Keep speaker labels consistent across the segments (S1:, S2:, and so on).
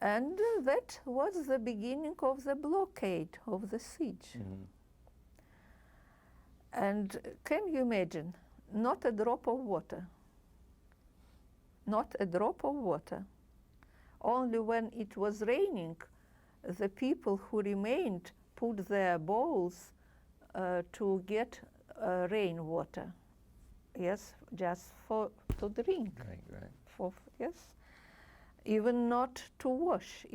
S1: And that was the beginning of the blockade, of the siege.
S2: Mm-hmm.
S1: And can you imagine, not a drop of water, not a drop of water. Only when it was raining, the people who remained put their bowls to get rainwater. Yes, just to drink.
S2: Right.
S1: Yes, even not to wash,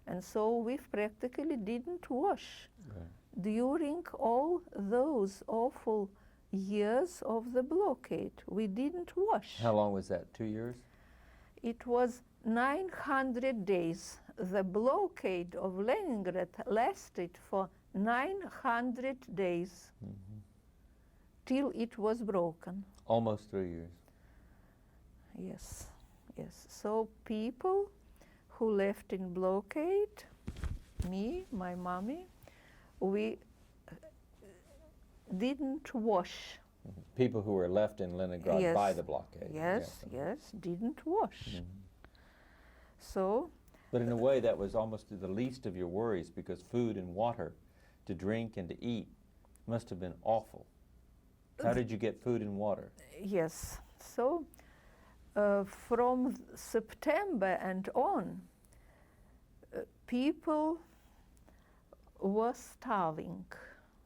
S1: And so we practically didn't wash during all those awful years of the blockade. We didn't wash.
S2: How long was that, 2 years?
S1: It was 900 days. The blockade of Leningrad lasted for 900 days till it was broken.
S2: Almost 3 years.
S1: Yes, yes. So people who left in blockade, me, my mommy, we didn't wash.
S2: People who were left in Leningrad by the blockade.
S1: Yes, didn't wash. So.
S2: But in a way that was almost the least of your worries, because food and water to drink and to eat must have been awful. How did you get food and water?
S1: Yes, so from September and on, people were starving.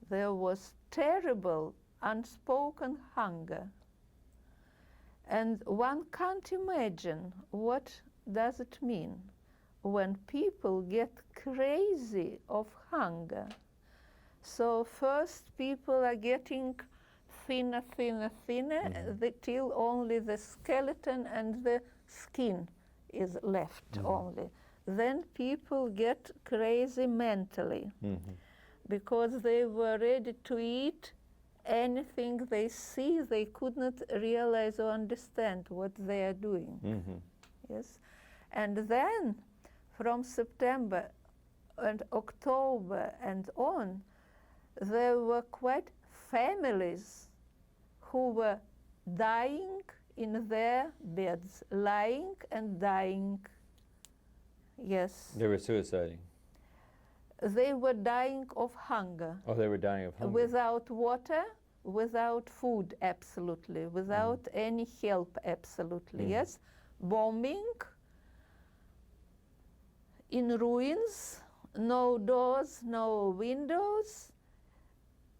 S1: There was terrible unspoken hunger. And one can't imagine what does it mean when people get crazy of hunger. So first people are getting thinner, till only the skeleton and the skin is left only. Then people get crazy mentally because they were ready to eat anything they see. They could not realize or understand what they are doing. Yes, and then from September and October and on, there were quite families who were dying in their beds, lying and dying. Yes.
S2: They were suiciding.
S1: They were dying of hunger.
S2: Oh, they were dying of hunger.
S1: Without water, without food, absolutely, without any help, absolutely, yes. Bombing, in ruins, no doors, no windows,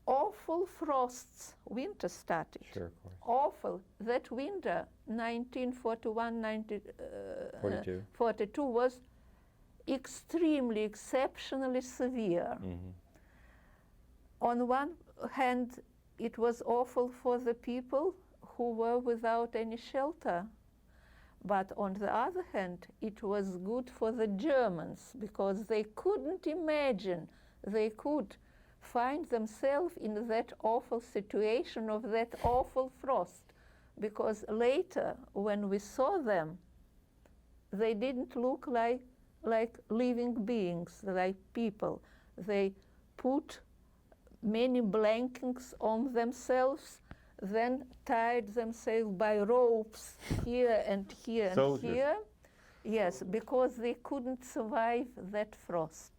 S1: awful frosts. Winter started.
S2: Sure, of course.
S1: Awful. That winter, 1941, 42 was extremely, exceptionally severe. On one hand, it was awful for the people who were without any shelter. But on the other hand, it was good for the Germans because they couldn't imagine they could find themselves in that awful situation of that awful frost. Because later, when we saw them, they didn't look like living beings, like people. They put many blankets on themselves, then tied themselves by ropes here and here and here. Yes, because they couldn't survive that frost.